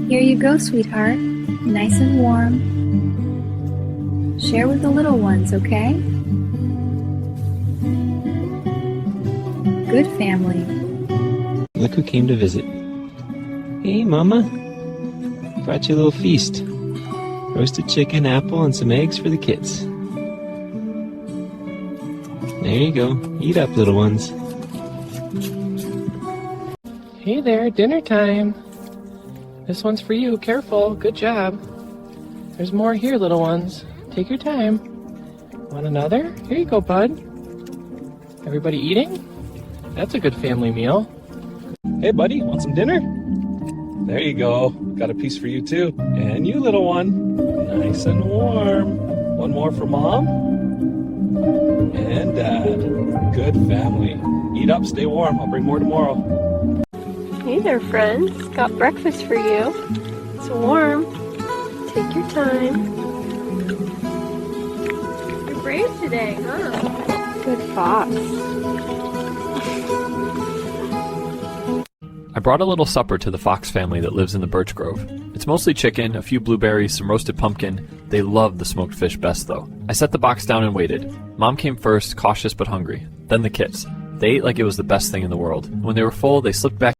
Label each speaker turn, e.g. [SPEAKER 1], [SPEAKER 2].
[SPEAKER 1] Here you go, sweetheart. Nice and warm. Share with the little ones, okay? Good family.
[SPEAKER 2] Look who came to visit. Hey, Mama. Brought you a little feast. Roasted chicken, apple, and some eggs for the kids. There you go. Eat up, little ones.
[SPEAKER 3] Hey there, dinner time. This one's for you. Careful. Good job. There's more here, little ones. Take your time. Want another? Here you go, bud. Everybody eating? That's a good family meal.
[SPEAKER 4] Hey, buddy, want some dinner? There you go. Got a piece for you, too. And you, little one. Nice and warm. One more for Mom. And Dad. Good family. Eat up, stay warm. I'll bring more tomorrow.
[SPEAKER 5] Hey there, friends. Got breakfast for you. It's warm. Take your time. You're brave today, huh? Good fox.
[SPEAKER 6] I brought a little supper to the Fox family that lives in the birch grove. It's mostly chicken, a few blueberries, some roasted pumpkin. They loved the smoked fish best though. I set the box down and waited. Mom came first, cautious but hungry. Then the kids. They ate like it was the best thing in the world. When they were full, they slipped back